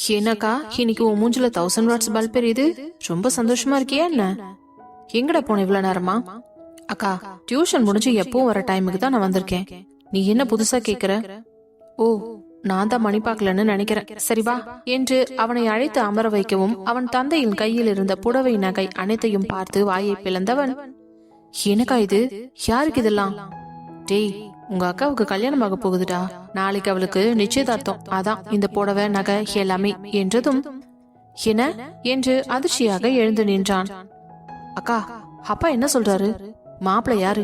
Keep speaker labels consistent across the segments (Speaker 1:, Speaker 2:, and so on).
Speaker 1: என்னக்கா இன்னைக்கு உன் மூஞ்சில 1000 வாட்ஸ் பல்ப் எரியுது, ரொம்ப சந்தோஷமா இருக்கியா என்ன? எங்கடா போன இவ்வளவு நேரமா? அக்கா, டியூஷன் முடிஞ்சு எப்பவும் வர டைமுக்கு தான் நான் வந்திருக்கேன். நீ என்ன புதுசா கேக்குற? ஓ, நான் தான் மணி பாக்கலன்னு நினைக்கிறேன். சரி வா என்று அவனை அழைத்து அமர வைக்கவும் அவன் தந்தையின் கையில் இருந்த புடவை நகை அனைத்தையும் பார்த்து வாயை பிளந்தவன், எனக்கா இது? யாருக்கு இதெல்லாம்? டேய், உங்க அக்காவுக்கு கல்யாணம் ஆக போகுதுடா, நாளைக்கு அவளுக்கு நிச்சயதார்த்தம், அதான் இந்த புடவை நகை எல்லாமே என்றதும், என்ன என்று அதிர்ச்சியாக எழுந்து நின்றான். அக்கா, அப்பா என்ன சொல்றாரு? மாப்பிள்ளை யாரு?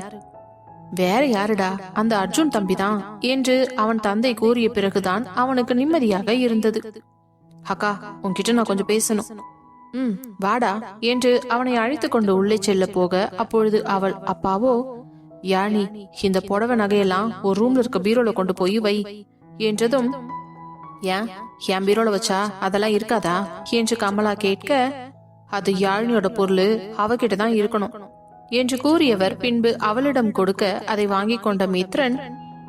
Speaker 1: வேற யாருடா, அந்த அர்ஜுன் தம்பிதான் என்று அவன் தந்தை கூறிய பிறகுதான் அவனுக்கு நிம்மதியாக இருந்தது. அக்கா, உன்கிட்ட நான் கொஞ்சம் பேசணும். வாடா என்று அவனை அழைத்து கொண்டு உள்ளே செல்ல போக, அப்பொழுது அவள் அப்பாவோ, யானி, இந்த புடவை நகையெல்லாம் ஒரு ரூம்ல இருக்க பீரோல கொண்டு போய் வை என்றதும், ஏன் என் பீரோல வச்சா அதெல்லாம் இருக்காதா என்று கமலா கேட்க, அது யாழினியோட பொருள், அவகிட்டதான் இருக்கணும் என்று கூறியவர் பின்பு அவளிடம் கொடுக்க அதை வாங்கி கொண்ட மித்ரன்,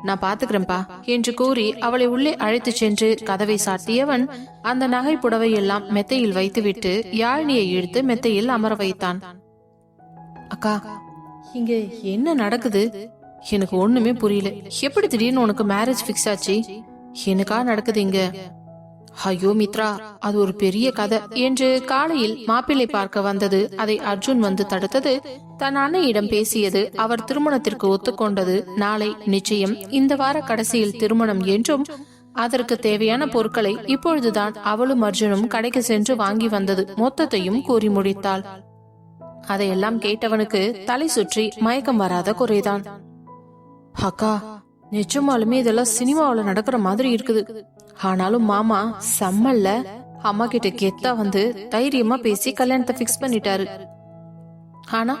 Speaker 1: நான் பாத்துக்கிறேன்பா என்று கூறி அவளை உள்ளே அழைத்து சென்று கதவை சாட்டியவன் அந்த நகை புடவை எல்லாம் மெத்தையில் வைத்துவிட்டு யாழினியை இழுத்து மெத்தையில் அமர வைத்தான். அக்கா, இங்க என்ன நடக்குது? எனக்கு ஒண்ணுமே புரியல. எப்படி திடீர்னு உனக்கு மேரேஜ் பிக்ஸ் ஆச்சு? எனக்கா நடக்குது இங்க? ஐயோ மித்ரா, அது ஒரு பெரிய கதை என்று காலையில் மாப்பிள்ளை பார்க்க வந்தது, அதை அர்ஜுன் வந்து தடுத்தது, தன் அன்னையிடம் பேசியது, அவர் திருமணத்திற்கு ஒத்துக்கொண்டது, நாளை நிச்சயம், இந்த வார கடைசியில் திருமணம் என்றும் அதற்கு தேவையான பொருட்களை இப்பொழுதுதான் அவளும் அர்ஜுனும் கடைக்கு சென்று வாங்கி வந்தது மொத்தத்தையும் கூறி முடித்தாள். அதையெல்லாம் கேட்டவனுக்கு தலை சுற்றி மயக்கம் வராத குறைதான். அக்கா, நிஜமாலுமே இதெல்லாம் சினிமாவில நடக்கிற மாதிரி இருக்குது. ஆனாலும் மாமா செம்மல்ல, அம்மா கிட்ட கெத்தா வந்து தைரியமா பேசி கல்யாணத்தை பிக்ஸ் பண்ணிட்டாரு. ஆனா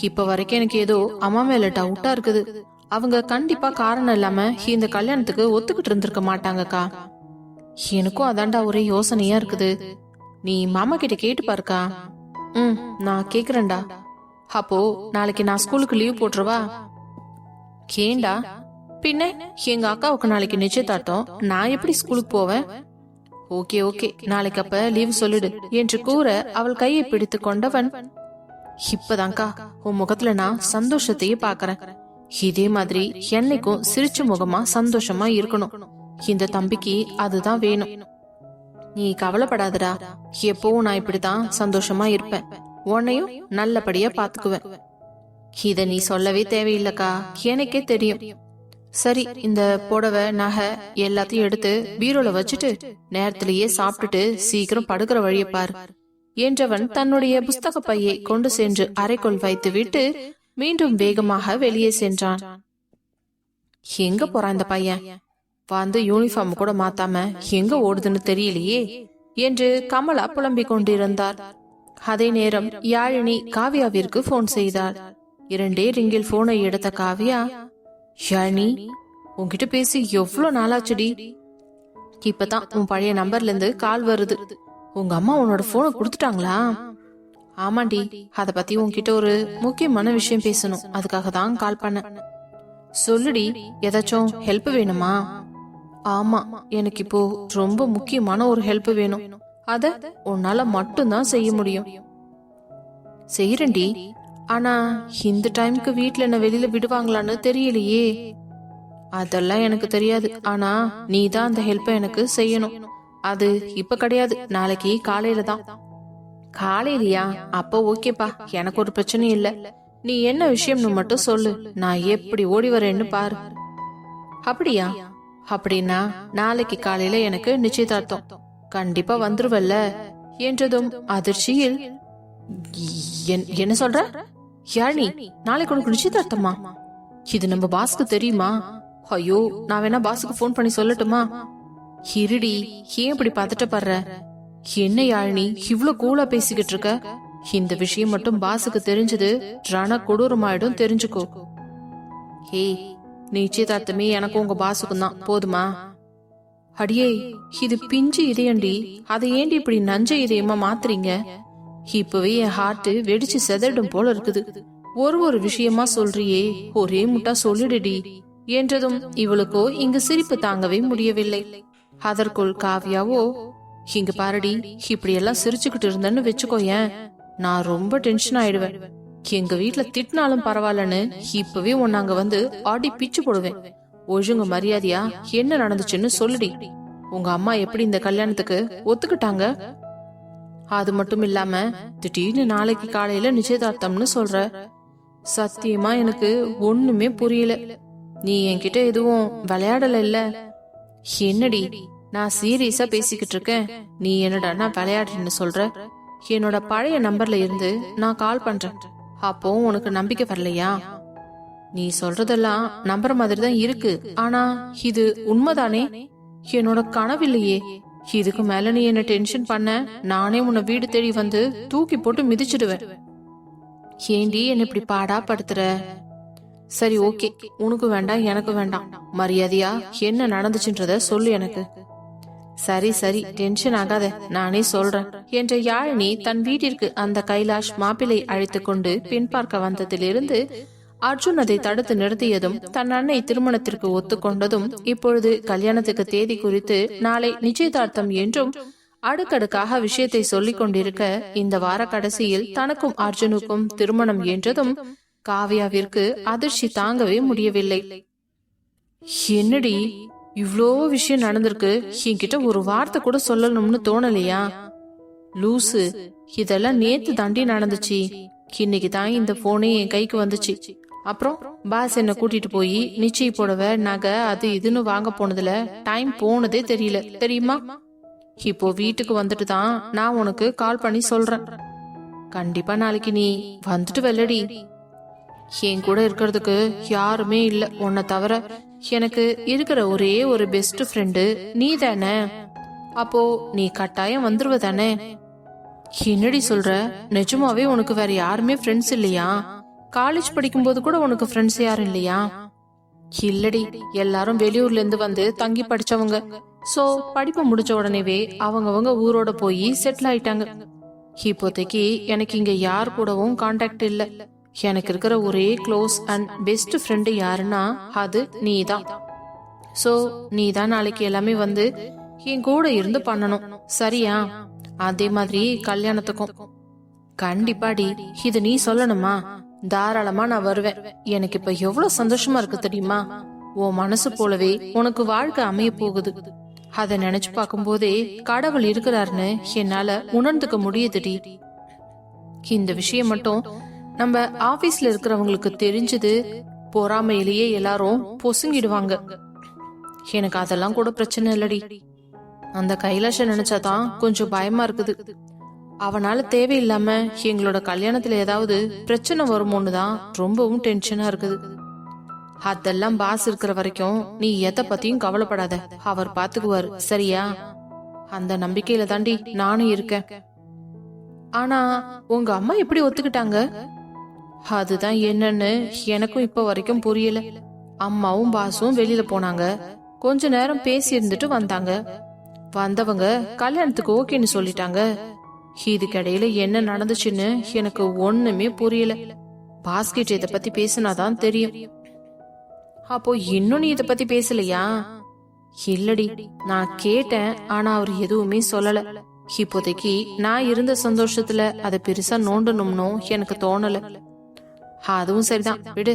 Speaker 1: இப்ப வரைக்கும் எனக்கு ஏதோ அம்மா மேல டவுட்டா இருக்குது. அவங்க கண்டிப்பா காரணம் இல்லாம இந்த கல்யாணத்துக்கு ஒத்துக்கிட்டு இருந்திருக்க மாட்டாங்கக்கா. எனக்கும் அதாண்டா ஒரே யோசனையா இருக்குது. நீ மாமா கிட்ட கேட்டு பாருக்கா. நான் கேக்குறேன்டா. அப்போ நாளைக்கு நான் ஸ்கூலுக்கு லீவ் போட்டுருவா? ஏண்டா? பின்ன எங்க அக்காவுக்கு நாளைக்கு நிச்சயதார்த்தம், நான் எப்படி ஸ்கூலுக்கு போவேன்? ஓகே ஓகே, நாளைக்கு அப்ப லீவ் சொல்லிடு என்று கூற அவள் கையை பிடித்து கொண்டவன், இப்பதான்க்கா உன் முகத்துல நான் சந்தோஷத்தையே பாக்குறேன். இதே மாதிரி என்னைக்கும் சிரிச்ச முகமா சந்தோஷமா இருக்கணும். இந்த தம்பிக்கு அதுதான் வேணும். நீ கவலைப்படாதடா, எப்பவும் நான் இப்படிதான் சந்தோஷமா இருப்பேன். உன்னையும் நல்லபடியா பாத்துக்குவேன். இத நீ சொல்லவே தேவையில்லக்கா, எனக்கே தெரியும். சரி, இந்த புடவை நகை எல்லாத்தையும் எடுத்து பீரோல வச்சுட்டு நேரத்திலேயே சாப்பிட்டுட்டு சீக்கிரம் படுக்கிற வழியை பாரு என்றவன் தன்னுடைய புஸ்தக பையை கொண்டு சென்று அறைக்குள் வைத்து விட்டு மீண்டும் வேகமாக வெளியே சென்றான். எங்க போறான் இந்த பையன்? வந்து யூனிஃபார்ம் கூட மாத்தாம எங்க ஓடுதுன்னு தெரியலையே என்று கமலா புலம்பிக் கொண்டிருந்தார். அதே நேரம் யாழினி காவியாவிற்கு போன் செய்தாள். 2 ரிங்கில் போனை எடுத்த காவியா, யாழினி, உன்கிட்ட பேசி எவ்வளவு நாளாச்சுடி. இப்பதான் உன் பழைய நம்பர்ல இருந்து கால் வருது. உங்க அம்மா உன்னோட போனை குடுத்துட்டாங்களா? ஆமாண்டி, அத பத்தி உன்கிட்ட ஒரு முக்கியமான விஷயம் பேசணும், அதுக்காக தான் கால் பண்ண. சொல்லுடி, ஏதாச்சும் ஹெல்ப் வேணுமா? ஆமா, எனக்கு இப்போ ரொம்ப முக்கியமான ஒரு ஹெல்ப் வேணும். அத உன்னால மட்டும்தான் செய்ய முடியும். செய்யறேன்டி, ஆனா இந்த டைமுக்கு வீட்டுல என்ன வெளியில விடுவாங்களான்னு தெரியலையே. அதெல்லாம் எனக்கு தெரியாது, ஆனா நீ தான் அந்த ஹெல்ப்ப எனக்கு செய்யணும். அது இப்ப கிடையாது, நாளைக்கு காலையில தான். காலையிலயா? அப்ப ஓகேப்பா, எனக்கு ஒரு பிரச்சனையும் இல்ல. நீ என்ன விஷயம்னு மட்டும் சொல்லு, நான் எப்படி ஓடி வரேன்னு பாரு. அப்படியா? அப்படின்னா நாளைக்கு காலையில எனக்கு நிச்சயதார்த்தம், கண்டிப்பா வந்துருவல்ல என்றதும் அதிர்ச்சியில், என்ன சொல்ற யாழி? நாளைக்கு உனக்கு நிச்சயதார்த்தமா? இது நம்ம பாஸ்க்கு தெரியுமா? ஐயோ, நான் வேணா பாஸுக்கு போன் பண்ணி சொல்லட்டுமா? இருடி, ஏன் இப்படி பதட்டப்படுற? என்ன யாழினி இவ்ளோ கூலா பேசிக்கிட்டு இருக்க? இந்த விஷயம் மட்டும் பாஸுக்கு தெரிஞ்சது ரண கொடூரமாயிடும், தெரிஞ்சுக்கோ. ஹே, நிச்சயதார்த்தமே எனக்கு உங்க பாஸுக்கும் தான், போதுமா? அடியே, இது பிஞ்சு இதயண்டி, அதை ஏண்டி இப்படி நஞ்ச இதயமா மாத்துறீங்க? இப்பவே என் ஹார்ட் வெடிச்சு செதறிடும் போல இருக்குது. ஒரு விஷயமா சொல்றியே, ஒரே முட்டா சொல்லிடுடி என்றதும் இவளுக்கோ இங்கு சிரிப்பு தாங்கவே முடியவில்லை. அதற்குள் காவியாவோ, இங்க பாருடி, இப்படி எல்லாம் சிரிச்சுக்கிட்டு இருந்தேன்னு வச்சுக்கோயேன், நான் ரொம்ப டென்ஷன் ஆயிடுவேன். எங்க வீட்டுல திட்டினாலும் பரவாயில்லன்னு இப்பவே உன்னை அங்க வந்து ஆடி பிச்சு போடுவேன். ஒழுங்கு மரியாதையா என்ன நடந்துச்சுன்னு சொல்லுடி. உங்க அம்மா எப்படி இந்த கல்யாணத்துக்கு ஒத்துக்கிட்டாங்க? அது மட்டும் இல்லாம திடீர்னு நாளைக்கு காலையில நிச்சயதார்த்தம்னு சொல்ற. சத்தியமா எனக்கு ஒண்ணுமே புரியல. நீ என்கிட்ட எதுவும் விளையாடல இல்ல? என்னடி, நான் சீரியஸா பேசிக்கிட்டு இருக்கேன், நீ என்னடா நான் விளையாடுன்னு சொல்ற? என்னோட பழைய நம்பர்ல இருந்து நான் கால் பண்றேன். அப்போ உனக்கு நம்பிக்கை வரலையா? நீ சொல்றதெல்லாம் நம்புற மாதிரி தான் இருக்கு, ஆனா இது உண்மைதானே? என்னோட கனவில்லையே. இதுக்கு மேல நீ என்ன டென்ஷன் பண்ண, நானே உன்னை வீடு தேடி வந்து தூக்கி போட்டு மிதிச்சிடுவேன். ஏண்டி என்ன இப்படி பாடா படுத்துற? சரி ஓகே, உனக்கு வேண்டாம் எனக்கு வேண்டாம், மரியாதையா என்ன நடந்துச்சுன்றத சொல்லு எனக்கு. சரி சரி, டென்ஷன் ஆகாத, நானே சொல்றேன் என்ற யாழினி தன் வீட்டிற்கு அந்த கைலாஷ் மாப்பிளை அழைத்து கொண்டு பெண் பார்க்க வந்ததிலிருந்து அர்ஜுன் அதை தடுத்து நிறுத்தியதும், தன் அன்னை திருமணத்திற்கு ஒத்துக்கொண்டதும், இப்பொழுது கல்யாணத்துக்கு தேதி குறித்து நாளை நிச்சயதார்த்தம் என்றும் அடுக்கடுக்காக விஷயத்தை சொல்லிக் கொண்டிருக்க, இந்த வார கடைசியில் தனக்கும் அர்ஜுனுக்கும் திருமணம் என்றதும் காவ்யாவிற்கு அதிர்ச்சி தாங்கவே முடியவில்லை. என்னடி இவ்ளோ விஷயம் நடந்திருக்கு, என்கிட்ட ஒரு வார்த்தை கூட சொல்லணும்னு தோணலையா? லூசு, இதெல்லாம் நேத்து தாண்டி நடந்துச்சு. இன்னைக்கு தான் இந்த போனே என் கைக்கு வந்துச்சு. அப்புறம் பாஸ் என்ன கூட்டிட்டு போய் நிச்சய புடவை நகை அது இதுன்னு வாங்க போனதுல டைம் போனதே தெரியல தெரியுமா? இப்போ வீட்டுக்கு வந்துட்டு தான் நான் உனக்கு கால் பண்ணி சொல்றேன். கண்டிப்பா நாளைக்கு நீ வந்துட்டு வெள்ளடி. என் கூட இருக்கிறதுக்கு யாருமே இல்ல உன்னை தவிர. எனக்கு இருக்கிற ஒரே ஒரு பெஸ்ட் ஃப்ரெண்டு நீ தானே. அப்போ நீ கட்டாயம் வந்துருவ தானே? என்னடி சொல்ற? நிஜமாவே உனக்கு வேற யாருமே ஃப்ரெண்ட்ஸ் இல்லையா? காலேஜ் படிக்கும் போது கூட உனக்கு ஃப்ரெண்ட்ஸ் யாரும் இல்லையா? இல்லடி, எல்லாரும் வெளியூர்ல இருந்து வந்து தங்கி படிச்சவங்க. சோ படிப்பு முடிச்ச உடனேவே அவங்கவங்க ஊரோட போய் செட்டில் ஆயிட்டாங்க. இப்போதைக்கு எனக்கு இங்க யார் கூடவும் கான்டாக்ட் இல்ல. எனக்கு இருக்கிற ஒரே க்ளோஸ் அண்ட் பெஸ்ட் ஃப்ரெண்டு யாருன்னா அது நீதான். சோ நீதான் நாளைக்கு எல்லாமே வந்து என் கூட இருந்து பண்ணணும், சரியா? அதே மாதிரி கல்யாணத்துக்கும். கண்டிப்பாடி, இது நீ சொல்லணுமா? தாராளமா நான் வருவேன். எனக்கு இப்ப எவ்வளவு சந்தோஷமா இருக்கு தெரியுமா? உன் மனசு போலவே உனக்கு வாழ்க்கை அமைய போகுது. அத நினைச்சு பார்க்கும் போதே கடவுள் இருக்கிறாருன்னு என்னால உணர்ந்துக்க முடியுதுடி. இந்த விஷயம் மட்டும் நம்ம ஆபீஸ்ல இருக்கிறவங்களுக்கு தெரிஞ்சது, பொறாமையிலேயே எல்லாரும் பொசுங்கிடுவாங்க. எனக்கு அதெல்லாம் கூட பிரச்சனை இல்லடி. அந்த கைலாஷ நினைச்சாதான் கொஞ்சம் பயமா இருக்குது. அவனால தேவையில்லாம எங்களோட கல்யாணத்துல ஏதாவது பிரச்சனை வருமோன்னு தான் ரொம்பவும் டென்ஷனா இருக்குது. அதெல்லாம் பாஸ் இருக்கிற வரைக்கும் நீ எதை பத்தியும் கவலைப்படாத, அவர் பாத்துக்குவாரு, சரியா? அந்த நம்பிக்கையில தாண்டி நானும் இருக்கேன். ஆனா உங்க அம்மா எப்படி ஒத்துக்கிட்டாங்க? அதுதான் என்னன்னு எனக்கும் இப்ப வரைக்கும் புரியல. அம்மாவும் பாசும் வெளியில போனாங்க, கொஞ்ச நேரம் பேசி இருந்துட்டு வந்தாங்க. வந்தவங்க கல்யாணத்துக்கு ஓகேன்னு சொல்லிட்டாங்க. இதுக்கிடையில என்ன நடந்துச்சுன்னு எனக்கு ஒண்ணுமே புரியல. பாஸ்கிட்ட இத பத்தி பேசினாதான் தெரியும். அப்போ இன்னும் நீ இத பத்தி பேசலையா? இல்லடி, நான் கேட்டேன், ஆனா அவர் எதுவுமே சொல்லல. இப்போதைக்கு நான் இருந்த சந்தோஷத்துல அதை பெருசா நோண்டணும்னு எனக்கு தோணல. அதுவும் சரிதான், விடு.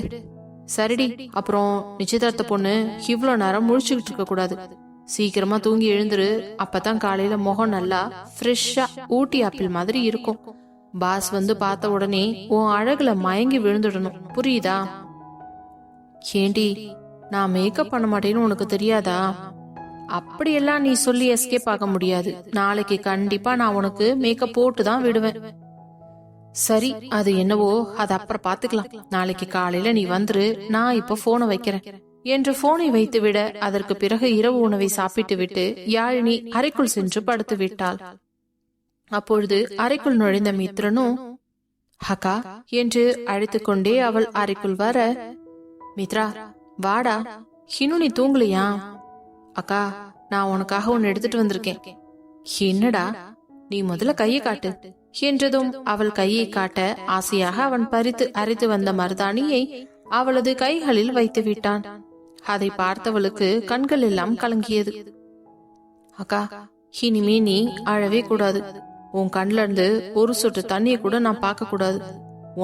Speaker 1: சரிடி, அப்புறம் நிச்சயதார்த்த பொண்ணு இவ்வளவு நேரம் முழிச்சுக்கிட்டு இருக்க கூடாது. சீக்கிரமா தூங்கி எழுந்துரு, அப்பதான் காலையில முகம் நல்லா ஃப்ரெஷ்ஷா ஊட்டி ஆப்பிள் மாதிரி இருக்கும். பாஸ் வந்து பார்த்த உடனே உன் அழகுல மயங்கி விழுந்துடணும், புரியுதா? ஏண்டி, நான் மேக்கப் பண்ண மாட்டேன்னு உனக்கு தெரியாதா? அப்படியெல்லாம் நீ சொல்லி எஸ்கேப் ஆக முடியாது. நாளைக்கு கண்டிப்பா நான் உனக்கு மேக்கப் போட்டு தான் விடுவேன். சரி, அது என்னவோ அது அப்புறம் பாத்துக்கலாம். நாளைக்கு காலையில நீ வந்துரு, நான் இப்ப போனை வைக்கிறேன் என்று போனை வைத்துவிட, அதற்கு பிறகு இரவு உணவை சாப்பிட்டு விட்டு யாழினி அறைக்குள் சென்று படுத்து விட்டாள். அப்பொழுது அறைக்குள் நுழைந்த மித்ரனும் அக்கா என்று அழைத்து கொண்டே அவள் அறைக்குள் வர, மித்ரா வாடா, இன்னும் நீ தூங்கலையா? அக்கா, நான் உனக்காக ஒன்னு எடுத்துட்டு வந்திருக்கேன். என்னடா? நீ முதல்ல கையை காட்டு என்றதும் அவள் கையை காட்ட ஆசையாக அவன் பறித்து அரைத்து வந்த மருதாணியை அவளது கைகளில் வைத்து விட்டான். அதை பார்த்தவளுக்கு கண்கள் எல்லாம் கலங்கியது. அக்கா, இனிமே நீ அழவே கூடாது. உன் கண்ல இருந்து ஒரு சொட்டு தண்ணிய கூட நான் பார்க்க கூடாது.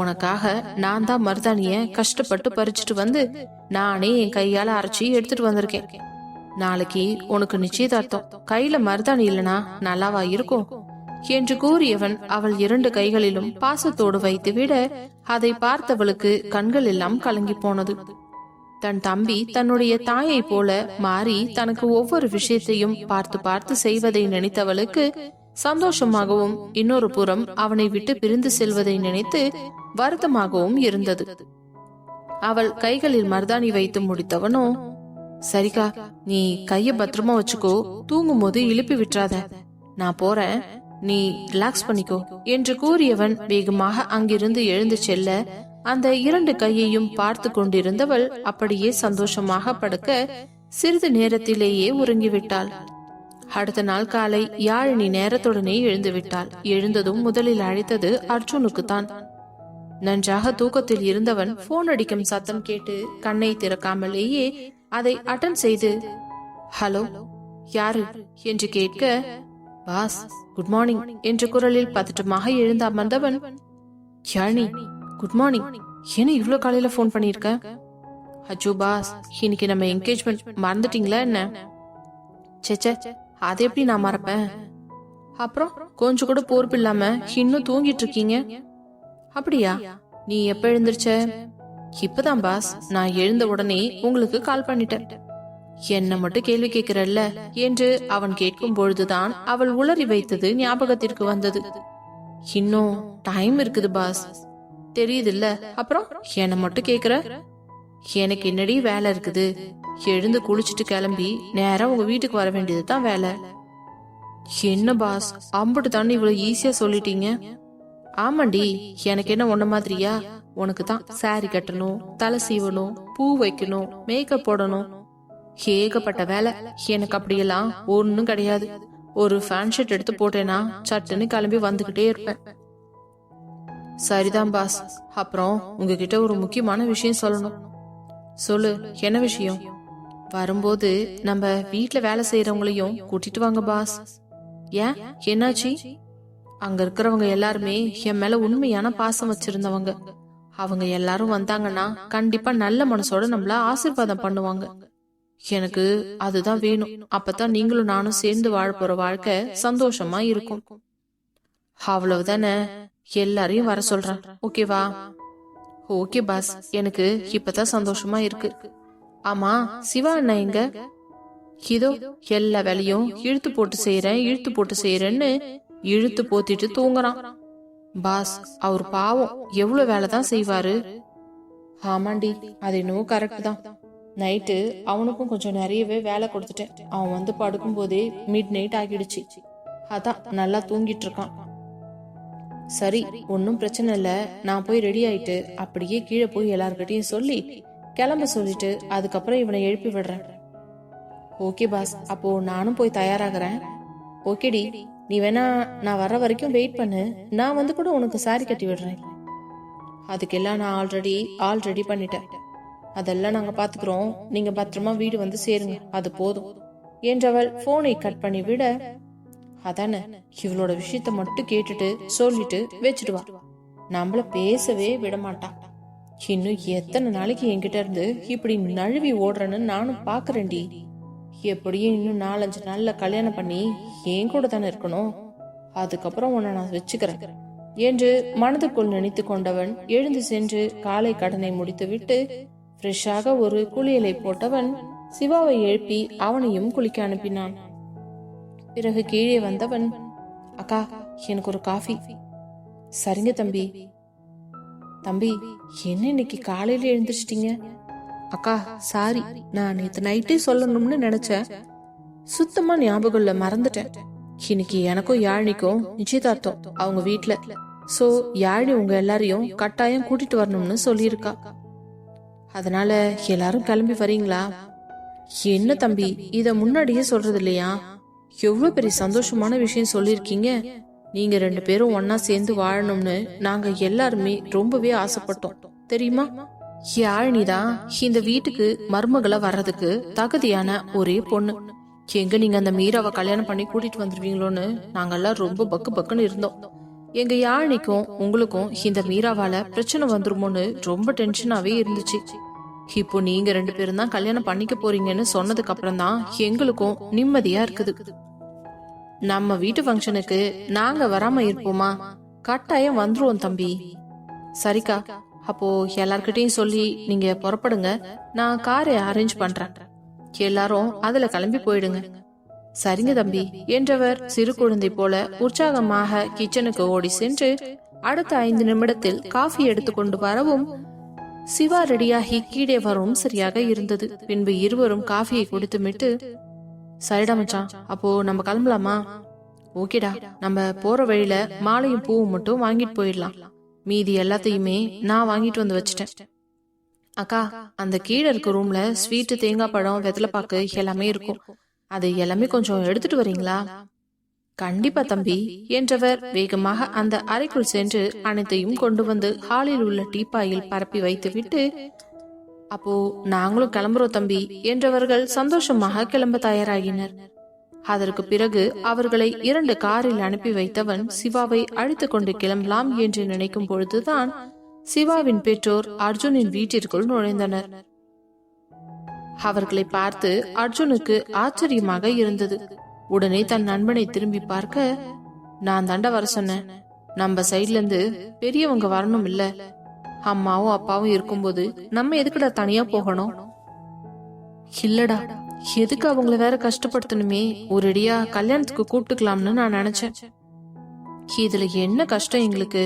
Speaker 1: உனக்காக நான் தான் மருதாணிய கஷ்டப்பட்டு பறிச்சுட்டு வந்து நானே என் கையால அரைச்சி எடுத்துட்டு வந்திருக்கேன். நாளைக்கு உனக்கு நிச்சயதார்த்தம். கையில மருதாணி இல்லனா நல்லாவா இருக்கும் என்று கூறியவன் அவள் 2 கைகளிலும் பாசத்தோடு வைத்து விட அதை பார்த்தவளுக்கு கண்கள் எல்லாம் கலங்கி போனது. தன் தம்பி தன்னுடைய தாயை போல மாறி தனக்கு ஒவ்வொரு விஷயத்தையும் பார்த்து பார்த்து செய்வதை நினைத்தவளுக்கு சந்தோஷமாகவும் இன்னொரு புறம் அவனை விட்டு பிரிந்து செல்வதை நினைத்து வருத்தமாகவும் இருந்தது. அவள் கைகளில் மருதாணி வைத்து முடித்தவனோ, சரிக்கா, நீ கைய பத்திரமா வச்சுக்கோ, தூங்கும் போது இழுப்பி விட்டுறாத, நான் போறேன், நீ ரிலாக்ஸ் பண்ணிக்கோ என்று கூறியவன் வேகமாக அங்கிருந்து எழுந்து செல்ல அந்த 2 கையையும் பார்த்து கொண்டிருந்தவள் அப்படியே சந்தோஷமாக படுக்க சிறிது நேரத்திலேயே உறங்கிவிட்டாள். அடுத்த நாள் காலை யாழினி நேரத்துடனே எழுந்து விட்டாள். எழுந்ததும் முதலில் அழைத்தது அர்ஜுனுக்குத்தான். நன்றாக தூக்கத்தில் இருந்தவன் போன் அடிக்கும் சத்தம் கேட்டு கண்ணை திறக்காமலேயே அதை அட்டன் செய்து, ஹலோ, யாரு என்று கேட்க, பாஸ், குட் மார்னிங் என்ற குரலில் பதட்டமாக எழுந்து அமர்ந்தவன், யாழினி, குட் மார்னிங், என்ன இவ்ளோ காலையில போன் பண்ணிருக்க? அச்சோ பாஸ், இன்னைக்கு நம்ம என்கேஜ்மெண்ட் மறந்துட்டீங்களா என்ன? சேச்சே, அதை எப்படி நான் மறப்பேன்? அப்புறம் கொஞ்சம் கூட பொறுப்பு இல்லாம இன்னும் தூங்கிட்டு இருக்கீங்க. அப்படியா, நீ எப்ப எழுந்திருச்ச? இப்பதான் பாஸ், நான் எழுந்த உடனே உங்களுக்கு கால் பண்ணிட்டேன். என்ன மட்டும் கேள்வி கேட்கிறல்ல என்று அவன் கேட்கும் பொழுதுதான் அவள் உளறி வைத்தது ஞாபகத்திற்கு வந்தது. இன்னும் டைம் இருக்குது பாஸ், தெரியுது இல்ல, அப்புறம் என்ன மட்டும் கேக்குற? எனக்கு என்னடி வேலை இருக்குது? எழுந்து குளிச்சுட்டு கிளம்பி நேரா உங்க வீட்டுக்கு வர வேண்டியதுதான் வேலை. என்ன பாஸ், அம்புட்டு தானே இவ்வளவு ஈஸியா சொல்லிட்டீங்க? ஆமாண்டி, எனக்கு என்ன ஒன்ன மாதிரியா? உனக்கு தான் சாரி கட்டணும், தலை சீவணும், பூ வைக்கணும், மேக்கப் போடணும், ஏகப்பட்ட வேலை. எனக்கு அப்படியெல்லாம் ஒன்னும் கிடையாது. ஒரு ஃபேன் ஷர்ட் எடுத்து போட்டேனா சட்டுன்னு கிளம்பி வந்துகிட்டே இருப்பேன். சரிதான் பாஸ், அப்புறம் உங்ககிட்ட ஒரு முக்கியமான விஷயம் சொல்லணும். சொல்லு, என்ன விஷயம்? வரும்போது நம்ம வீட்டுல வேலை செய்யறவங்களையும் கூட்டிட்டு வாங்க பாஸ். ஏன், என்னாச்சு? அங்க இருக்கிறவங்க எல்லாருமே என் மேல உண்மையான பாசம் வச்சிருந்தவங்க. அவங்க எல்லாரும் வந்தாங்கன்னா கண்டிப்பா நல்ல மனசோட நம்மள ஆசீர்வாதம் பண்ணுவாங்க. எனக்கு அதுதான் வேணும். அப்பதான் நீங்களும் நானும் சேர்ந்து வாழ போற வாழ்க்கை சந்தோஷமா இருக்கும். அவ்வளவுதானே, எல்லாரையும் வர சொல்றேன், ஓகேவா? ஓகே பாஸ், எனக்கு இப்பதான் சந்தோஷமா இருக்கு. ஆமா, சிவா அண்ணா எங்க? இதோ எல்லா வேலையும் இழுத்து போட்டு செய்யறேன்னு இழுத்து போத்திட்டு தூங்குறான். பாஸ், அவர் பாவம், எவ்வளவு வேலைதான் செய்வாரு. ஆமாண்டி, அது என்னவோ கரெக்ட் தான். நைட்டு அவனுக்கும் கொஞ்சம் நிறையவே வேலை கொடுத்துட்டேன். அவன் வந்து படுக்கும் போதே மிட் நைட் ஆகிடுச்சு. அதான் நல்லா தூங்கிட்டு இருக்கான். சரி, ஒன்னும் பிரச்சனை இல்ல, நான் போய் ரெடி ஆயிட்டு அப்படியே கீழே போய் எல்லார்கிட்டையும் சொல்லி கிளம்ப சொல்லிட்டு அதுக்கப்புறம் இவனை எழுப்பி விடுறேன். ஓகே பாஸ், அப்போ நானும் போய் தயாராகிறேன். ஓகேடி, நீ வேணா நான் வர்ற வரைக்கும் வெயிட் பண்ணு, நான் வந்து கூட உனக்கு சாரி கட்டி விடுறேன். அதுக்கெல்லாம் நான் ஆல்ரெடி பண்ணிட்டேன். அதெல்லாம் நாங்க பாத்துக்கிறோம், நீங்க பத்திரமா வீடு வந்து சேருங்க, அது போதும் என்றவள் போனை கட் பண்ணி விட, அதானே, இவளோட விஷயத்த மட்டும் கேட்டுட்டு சொல்லிட்டு வச்சுடுவா, நம்மள பேசவே விட மாட்டான். இன்னும் எத்தனை நாளைக்கு என்கிட்ட இருந்து இப்படி நழுவி ஓடுறன்னு நானும் பாக்குறேன்டி. எப்படியும் இன்னும் 4-5 நாள்ல கல்யாணம் பண்ணி என் கூட தானே இருக்கணும், அதுக்கப்புறம் உன்னை நான் வச்சுக்கிறேன் என்று மனதுக்குள் நினைத்து கொண்டவன் எழுந்து சென்று காலை கடனை முடித்து விட்டு ஃப்ரெஷ்ஷாக ஒரு குளியலை போட்டவன் சிவாவை எழுப்பி அவனையும் குளிக்க அனுப்பினான். பிறகு கீழே வந்தவன், அக்கா, எனக்கு ஒரு காஃபி. சரிங்க தம்பி. தம்பி, என்ன இன்னைக்கு காலையில எழுந்திரிச்சிட்டீங்க? அக்கா, சாரி, நான் நேத்து நைட்டே சொல்லணும்னு நினைச்சேன், சுத்தமா ஞாபகம் இல்ல, மறந்துட்டேன். இன்னைக்கு எனக்கும் யாழினிக்கும் நிச்சயதார்த்தம் அவங்க வீட்டுல. சோ யாழினி உங்க எல்லாரையும் கட்டாயம் கூட்டிட்டு வரணும்னு சொல்லியிருக்கா. அதனால எல்லாரும் கிளம்பி வரீங்களா? என்ன தம்பி, இத முன்னாடியே சொல்றது இல்லையா? எவ்வளவு பெரிய சந்தோஷமான விஷயம் சொல்லிருக்கீங்க. நீங்க 2 பேரும் ஒன்னா சேர்ந்து வாழணும்னு நாங்க எல்லாருமே ரொம்பவே ஆசைப்பட்டோம், தெரியுமா? யாழினிதான் இந்த வீட்டுக்கு மருமகளா வர்றதுக்கு தகுதியான ஒரே பொண்ணு. எங்க நீங்க அந்த மீராவை கல்யாணம் பண்ணி கூட்டிட்டு வந்துருவீங்களோன்னு நாங்கெல்லாம் ரொம்ப பக்கு பக்குன்னு இருந்தோம். எங்க யாழினிக்கும் உங்களுக்கும் இந்த மீராவால பிரச்சனை வந்துருமோன்னு ரொம்ப டென்ஷனாவே இருந்துச்சு. இப்போ நீங்க 2 பேரும் தான் கல்யாணம் பண்ணிக்க போறீங்கன்னு சொன்னதுக்கு அப்புறம் தான் எங்களுக்கும் நிம்மதியா இருக்குது. நம்ம வீட்டு ஃபங்க்ஷனுக்கு நாங்க வராம இருப்போமா? கட்டாயம் வந்துருவோம் தம்பி. சரிக்கா, அப்போ எல்லார்கிட்டயும் சொல்லி நீங்க புறப்படுங்க. நான் காரை அரேஞ்ச் பண்றேன். எல்லாரும் அதுல கிளம்பி போயிடுங்க. சரிங்க தம்பி என்றவர் சிறு குழந்தை போல உற்சாகமாக கிச்சனுக்கு ஓடி சென்று அடுத்த 5 நிமிடத்தில் காஃபி எடுத்துக்கொண்டு வரவும் சிவா ரெடியாகி கீழே வரவும் சரியாக இருந்தது. பின்பு இருவரும் காஃபியை குடித்துமிட்டு, சரிடா மச்சான், அப்போ நம்ம கிளம்பலாமா? ஓகேடா, நம்ம போற வழியில மாலையும் பூவும் மட்டும் வாங்கிட்டு போயிடலாம். மீதி எல்லாத்தையுமே நான் வாங்கிட்டு வந்து வச்சிட்டேன். அக்கா, அந்த கீழே இருக்க ரூம்ல ஸ்வீட்டு, தேங்காய் பழம், வெத்தலைப்பாக்கு எல்லாமே இருக்கும். அது எல்லாமே கொஞ்சம் எடுத்துட்டு வரீங்களா? கண்டிப்பா தம்பி என்றவர் வேகமாக அந்த அறைக்குள் சென்று அனைத்தையும் கொண்டு வந்து ஹாலில் உள்ள டீப்பாயில் பரப்பி வைத்து விட்டு, அப்போ நாங்களும் கிளம்புறோம் தம்பி என்றவர்கள் சந்தோஷமாக கிளம்ப தயாராகினர். அதற்கு பிறகு அவர்களை 2 காரில் அனுப்பி வைத்தவன் சிவாவை அழைத்து கொண்டு கிளம்பலாம் என்று நினைக்கும் பொழுதுதான் சிவாவின் பெற்றோர் அர்ஜுனின் வீட்டிற்குள் நுழைந்தனர். அவர்களை பார்த்து அர்ஜுனுக்கு ஆச்சரியமாக இருந்தது. உடனே தன் நண்பனை திரும்பி பார்க்க, நான் தாண்டா வர சொன்னேன். நம்ம சைட்ல இருந்து பெரியவங்க வரணும் இல்ல? அம்மாவும் அப்பாவும் இருக்கும்போது நம்ம எதுக்குடா தனியா போகணும்? இல்லடா, எதுக்கு அவங்கள வேற கஷ்டப்படுத்தணுமே, ஒரேடியா கல்யாணத்துக்கு கூப்பிட்டுக்கலாம்னு நான் நினைச்சேன். இதுல என்ன கஷ்டம் எங்களுக்கு?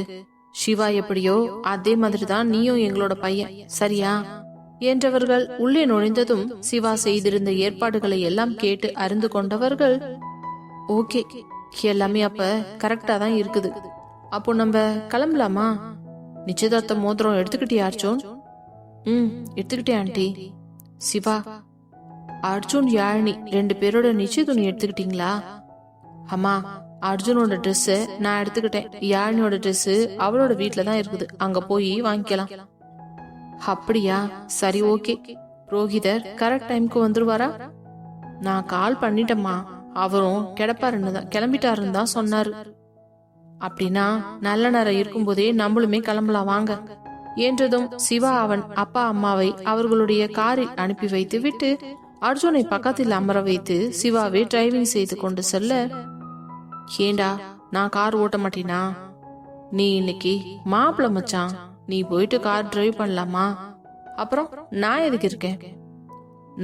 Speaker 1: சிவா எப்படியோ அதே மாதிரிதான் நீயும் எங்களோட பையன், சரியா என்றவர்கள் உள்ளே நுழைந்ததும் சிவா செய்திருந்த ஏற்பாடுகளை எல்லாம் கேட்டு அறிந்து கொண்டவர்கள், ஓகே, எல்லாமே அப்ப கரெக்டா தான் இருக்குது. அப்போ நம்ம கிளம்பலாமா? நிச்சயதார்த்த மோதிரம் எடுத்துக்கிட்டியா அர்ஜுன்? எடுத்துக்கிட்டே ஆண்டி. சிவா, அர்ஜுன், யாழினி 2 பேரோட நிச்சய துணி எடுத்துக்கிட்டீங்களா? அம்மா, அர்ஜுனோட ட்ரெஸ் நான் எடுத்துக்கிட்டேன். யாழினியோட ட்ரெஸ் அவளோட வீட்டுல தான் இருக்குது, அங்க போய் வாங்கிக்கலாம். அப்படியா? சரி, ஓகே. புரோகிதர் கரெக்ட் டைம்க்கு வந்துருவாரா? நான் கால் பண்ணிட்டேம்மா, அவரும் கிளம்பிட்டாருன்னு தான் சொன்னாரு. அப்படின்னா நல்ல நேரம் இருக்கும் போதே நம்மளுமே கிளம்பலாம் வாங்க என்றதும் சிவா அவன் அப்பா அம்மாவை அவர்களுடைய காரில் அனுப்பி வைத்து விட்டு அர்ஜுனை பக்கத்தில் அமர வைத்து சிவாவை டிரைவிங் செய்து கொண்டு செல்ல, ஏண்டா நான் கார் ஓட்ட மாட்டேனா? நீ இன்னைக்கு மாப்பிள்ள மச்சான், நீ போயிட்டு கார் டிரைவ் பண்ணலாமா? அப்புறம் நான் எதுக்கு இருக்கேன்?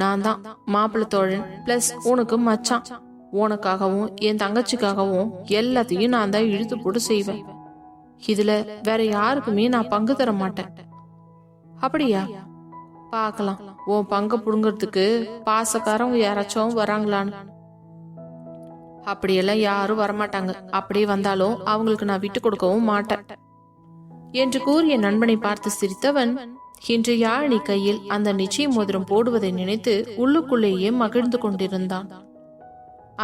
Speaker 1: நான் தான் மாப்பிள்ள தோழன் பிளஸ் உனக்கு மச்சான். உனக்காகவும் என் தங்கச்சிக்காகவும் எல்லாத்தையும் நான் தான் இழுத்து போட்டு செய்வேன். இதுல வேற யாருக்குமே நான் பங்கு தர மாட்டேன். அப்படியா? பாக்கலாம், உன் பங்கு புடுங்கிறதுக்கு பாசக்காரங்க யாராச்சும் வராங்களான்னு. அப்படியெல்லாம் யாரும் வரமாட்டாங்க. அப்படியே வந்தாலும் அவங்களுக்கு நான் விட்டு கொடுக்கவும் மாட்டேன் என்று கூறிய நண்பனை பார்த்து சிரித்தவன் இன்று யாழினி கையில் அந்த நிச்சய மோதிரம் போடுவதை நினைத்து உள்ளுக்குள்ளேயே மகிழ்ந்து கொண்டிருந்தான்.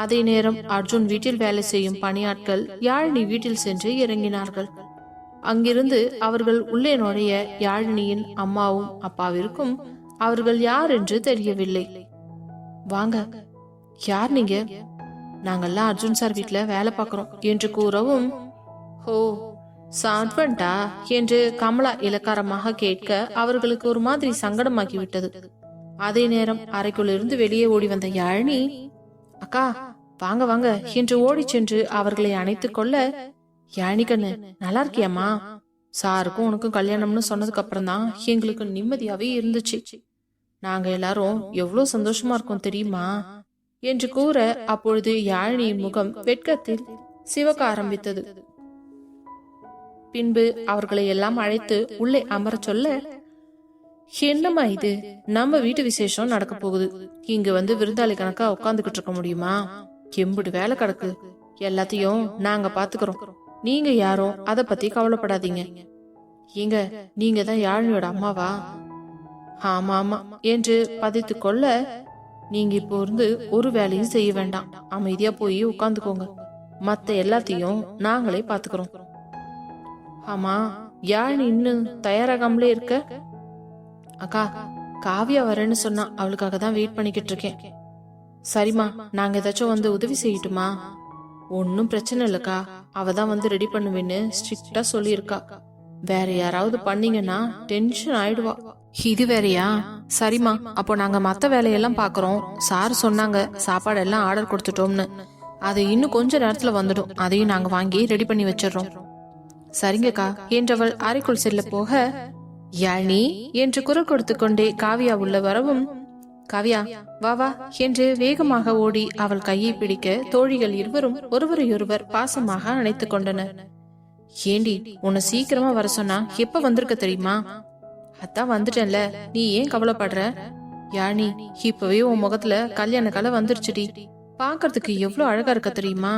Speaker 1: அதே நேரம் அர்ஜுன் வீட்டில் வேலை செய்யும் பணியாட்கள் யாழினி வீட்டில் சென்று இறங்கினார்கள். அங்கிருந்து அவர்கள் உள்ளே நுழைய யாழினியின் அம்மாவும் அப்பாவிற்கும் அவர்கள் யார் என்று தெரியவில்லை. வாங்க, யார் நீங்க? நாங்கெல்லாம் அர்ஜுன் சார் வீட்டுல வேலை பார்க்கிறோம் என்று கூறவும், ஹோ சர்வெண்டா என்று கமலா இலக்காரமாக கேட்க அவர்களுக்கு ஒரு மாதிரி சங்கடமாக்கி விட்டது. அதே நேரம் அறைக்குள் இருந்து வெளியே ஓடி வந்த யாழினி, அக்கா வாங்க வாங்க என்று ஓடி சென்று அவர்களை அணைத்துக் கொள்ள, யாழினி கண்ணு நல்லா இருக்கியாமா? சாருக்கும் உனக்கும் கல்யாணம்னு சொன்னதுக்கு அப்புறம் தான் எங்களுக்கு நிம்மதியாவே இருந்துச்சு. நாங்க எல்லாரும் எவ்வளவு சந்தோஷமா இருக்கோம் தெரியுமா என்று கூற, அப்பொழுது யாழினியின் முகம் வெட்கத்தில் சிவக்க ஆரம்பித்தது. பின்பு அவர்களை எல்லாம் அழைத்து உள்ளே அமர சொல்ல, என்னம்மா இது, நம்ம வீட்டு விசேஷம் நடக்க போகுது, இங்க வந்து விருந்தாளி கணக்கா உட்காந்துக்கிட்டு இருக்க முடியுமா? எம்புடு வேலை கிடக்கு, எல்லாத்தையும் நாங்க பாத்துக்கிறோம், நீங்க யாரும் அத பத்தி கவலைப்படாதீங்க. ஏங்க, நீங்க தான் யாழினியோட அம்மாவா? ஆமா ஆமா என்று பதித்து கொள்ள, நீங்க இப்போ இருந்து ஒரு வேலையும் செய்ய வேண்டாம், அமைதியா போய் உட்காந்துக்கோங்க, மத்த எல்லாத்தையும் நாங்களே பாத்துக்கிறோம். ஆமா, யாழினி இன்னும் தயாராகாமலே இருக்க? அக்கா, காவியா வரேன்னு சொன்னா, அவளுக்காக தான் வெயிட் பண்ணிக்கிட்டு இருக்கேன். சரிம்மா, நாங்க ஏதாச்சும் வந்து உதவி செய்யட்டுமா? ஒன்னும் பிரச்சனை இல்லக்கா, அவ தான் வந்து ரெடி பண்ணுவேன்னு ஸ்ட்ரிக்டா சொல்லியிருக்கா. வேற யாராவது பண்ணீங்கன்னா டென்ஷன் ஆயிடுவா. இது வேறயா? சரிம்மா, அப்போ நாங்க மத்த வேலையெல்லாம் பாக்குறோம். சார் சொன்னாங்க சாப்பாடு எல்லாம் ஆர்டர் கொடுத்துட்டோம்னு. அது இன்னும் கொஞ்ச நேரத்துல வந்துடும். அதையும் நாங்க வாங்கி ரெடி பண்ணி வச்சிடறோம். சரிங்கக்கா என்றவள் அறைக்குள் செல்ல போக, யாழ்னி என்று குரல் கொடுத்து கொண்டே காவியா உள்ள வரவும், காவியா வா வா என்று வேகமாக ஓடி அவள் கையை பிடிக்க தோழிகள் இருவரும் ஒருவரையொருவர் பாசமாக அணைத்துக் கொண்டனர். ஏண்டி, உன்னை சீக்கிரமா வர சொன்னா எப்ப வந்திருக்க தெரியுமா? அதான் வந்துட்டேன்ல, நீ ஏன் கவலைப்படுற? யாழ்னி, இப்பவே உன் முகத்துல கல்யாண கலை வந்துருச்சுடி. பாக்குறதுக்கு எவ்வளவு அழகா இருக்க தெரியுமா?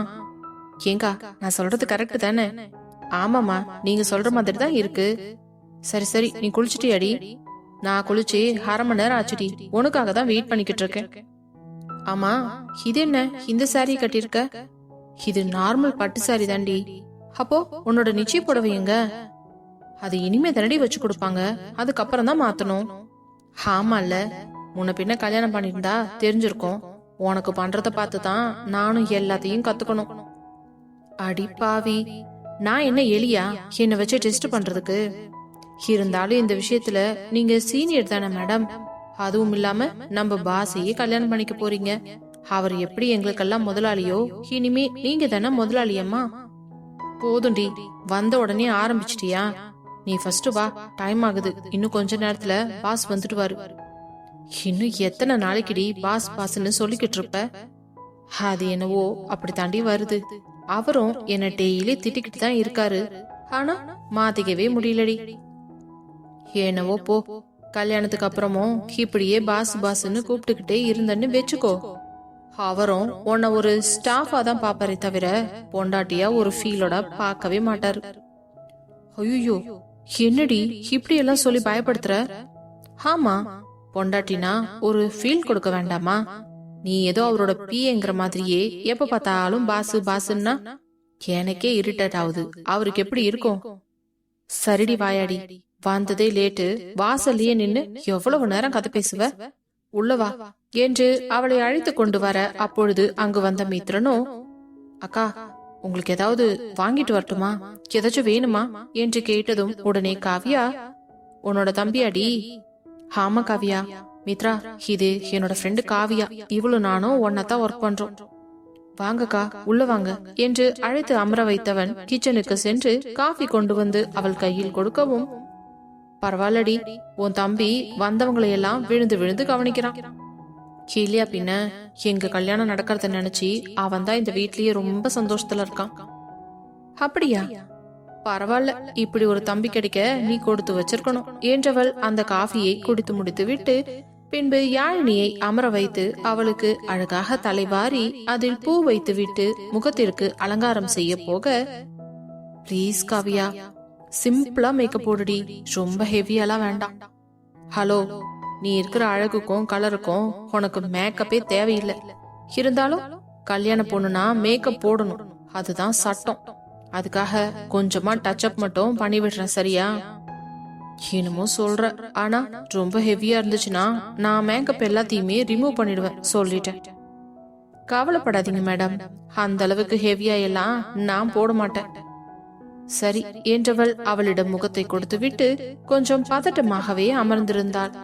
Speaker 1: ஏங்கா, நான் சொல்றது கரெக்ட் தானே? ஆமாமா, நீங்க சொல்ற மாதிரி தான் இருக்கு. சரி சரி, நீ குளிச்சுட்டியாடி? நான் குளிச்சு 1/2 மணி நேரம் ஆச்சுடி. உனக்காக தான் வெயிட் பண்ணிக்கிட்டு இருக்கேன். ஆமா, இது என்ன இந்த சாரி கட்டிருக்க? இது நார்மல் பட்டு சாரி தாண்டி. அப்போ உன்னோட நிச்சய புடவை எங்க? அது இனிமே தானடி வச்சு கொடுப்பாங்க, அதுக்கப்புறம் தான் மாத்தணும். ஆமால, முன்ன பின்ன கல்யாணம் பண்ணிருந்தா தெரிஞ்சிருக்கும். உனக்கு பண்றத பார்த்துதான் நானும் எல்லாத்தையும் கத்துக்கணும். அடி பாவி, நான் என்ன எலியா என்ன வச்சு டெஸ்ட் பண்றதுக்கு? இருந்தாலும் இந்த விஷயத்துல நீங்க சீனியர் தானே மேடம். அதுவும் இல்லாம நம்ம பாஸையே கல்யாணம் பண்ணிக்க போறீங்க. அவர் எப்படி எங்களுக்கெல்லாம் முதலாளியோ, இனிமே நீங்க தானே முதலாளியம்மா. போதும்டி, வந்த உடனே ஆரம்பிச்சிட்டியா? நீ ஃபர்ஸ்ட் வா, டைம் ஆகுது. இன்னும் கொஞ்ச நேரத்துல பாஸ் வந்துடுவாரு. இன்னும் எத்தனை நாளைக்குடி பாஸ் பாஸ்ன்னு சொல்லிக்கிட்டு இருப்ப? அது என்னவோ அப்படி தாண்டி வருது. அவரும் என்ன டெய்லி திட்டிக்கிட்டு தான் இருக்காரு. ஆனா மாத்திக்கவே முடியலடி. என்னவோ போ, கல்யாணத்துக்கு அப்புறமும் இப்படியே பாஸ் பாஸ்ன்னு கூப்பிட்டுக்கிட்டே இருந்தன்னு வெச்சுக்கோ. அவரும் உன்ன ஒரு ஸ்டாஃபா தான் பாப்பாரே தவிர பொண்டாட்டியா ஒரு ஃபீலோட பார்க்கவே மாட்டாரு. ஐயோ, என்னடி இப்படி எல்லாம் சொல்லி பயப்படுத்துற? ஆமா, பொண்டாட்டினா ஒரு ஃபீல் கொடுக்க வேண்டாமா? நீ ஏதோ அவரோட பிஏங்கிற மாதிரியே எப்ப பார்த்தாலும் பாசு பாசுன்னா எனக்கே இரிட்டேட் ஆகுது. அவருக்கு எப்படி இருக்கும்? சரிடி வாயாடி, வந்ததே லேட்டு, வாசல்லையே நின்னு எவ்வளவு நேரம் கதை பேசுவ? உள்ளவா என்று அவளை அழைத்து கொண்டு வர, அப்பொழுது அங்கு வந்த மித்ரனோ, அக்கா உங்களுக்கு ஏதாவது வாங்கிட்டு வரட்டுமா, ஏதாச்சும் வேணுமா என்று கேட்டதும் உடனே காவியா, உன்னோட தம்பியாடி? ஆமா காவியா. மித்ரா, இது என்னோட ஃப்ரெண்டு காவியா. இவளும் நானும் ஒன்னதான் ஒர்க் பண்றோம். வாங்கக்கா உள்ள வாங்க என்று அழைத்து அமர வைத்தவன் கிச்சனுக்கு சென்று காஃபி கொண்டு வந்து அவள் கையில் கொடுக்கவும், பரவாயில்லடி, உன் தம்பி வந்தவங்களை எல்லாம் விழுந்து விழுந்து கவனிக்கிறான். இல்லையா பின்ன, எங்க கல்யாணம் நடக்கிறத நினைச்சு அவன் தான் இந்த வீட்லயே ரொம்ப சந்தோஷத்துல இருக்கான். அப்படியா? பரவாயில்ல, இப்படி ஒரு தம்பி கிடைக்க நீ கொடுத்து வச்சிருக்கணும் என்றவள் அந்த காஃபியை குடித்து முடித்து விட்டு பின்பு யாழினியை அமர வைத்து அவளுக்கு அழகாக தலைவாரி அதில் பூ வைத்து விட்டு முகத்திற்கு அலங்காரம் செய்ய போக, ப்ளீஸ் காவியா, சிம்பிளா மேக்கப் போடுடி, ரொம்ப ஹெவியாலாம் வேண்டாம். ஹலோ, நீ இருக்கிற அழகுக்கும் கலருக்கும் உனக்கு மேக்கப்பே தேவையில்லை. இருந்தாலும் கல்யாண பொண்ணுனா மேக்கப் போடணும், அதுதான் சட்டம். அதுக்காக கொஞ்சமா டச் அப் மட்டும் பண்ணி விடுறேன், சரியா? என்னமோ சொல்ற, ஆனா ரொம்ப ஹெவியா இருந்துச்சுன்னா நான் மேக்கப் எல்லாத்தையுமே ரிமூவ் பண்ணிடுவேன், சொல்லிட்டேன். கவலைப்படாதீங்க மேடம், அந்த அளவுக்கு ஹெவியா எல்லாம் நான் போட மாட்டேன். சரி என்றவள் அவளிடம் முகத்தை கொடுத்து விட்டு கொஞ்சம் பதட்டமாகவே அமர்ந்திருந்தாள்.